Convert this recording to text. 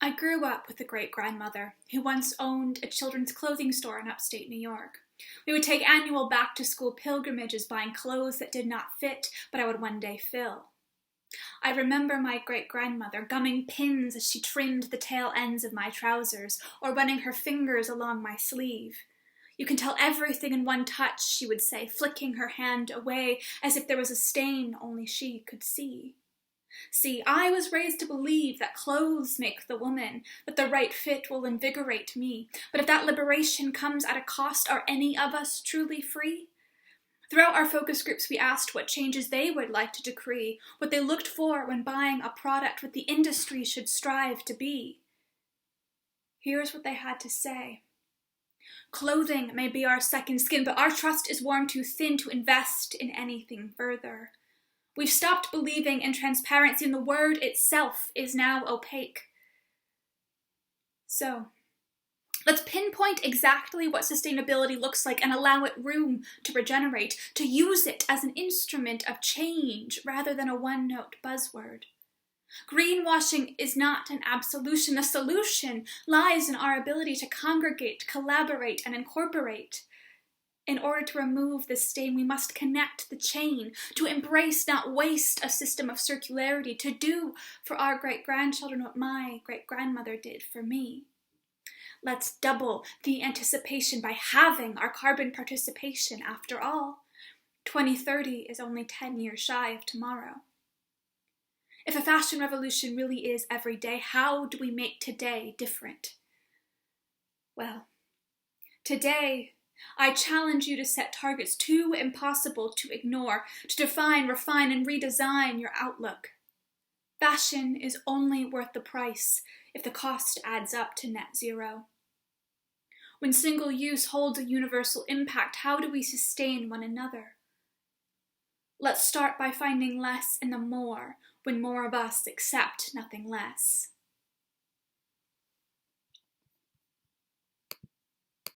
I grew up with a great-grandmother who once owned a children's clothing store in upstate New York. We would take annual back-to-school pilgrimages buying clothes that did not fit, but I would one day fill. I remember my great-grandmother gumming pins as she trimmed the tail ends of my trousers, or running her fingers along my sleeve. "You can tell everything in one touch," she would say, flicking her hand away as if there was a stain only she could see. See, I was raised to believe that clothes make the woman, that the right fit will invigorate me. But if that liberation comes at a cost, are any of us truly free? Throughout our focus groups, we asked what changes they would like to decree, what they looked for when buying a product, what the industry should strive to be. Here's what they had to say. "Clothing may be our second skin, but our trust is worn too thin to invest in anything further. We've stopped believing in transparency, and the word itself is now opaque. So, let's pinpoint exactly what sustainability looks like and allow it room to regenerate, to use it as an instrument of change rather than a one-note buzzword. Greenwashing is not an absolution. The solution lies in our ability to congregate, collaborate, and incorporate. In order to remove this stain, we must connect the chain, to embrace, not waste, a system of circularity, to do for our great-grandchildren what my great-grandmother did for me. Let's double the anticipation by halving our carbon participation. After all, 2030 is only 10 years shy of tomorrow. If a fashion revolution really is every day, how do we make today different? Well, today, I challenge you to set targets too impossible to ignore, to define, refine, and redesign your outlook. Fashion is only worth the price if the cost adds up to net zero. When single use holds a universal impact, how do we sustain one another? Let's start by finding less in the more, when more of us accept nothing less.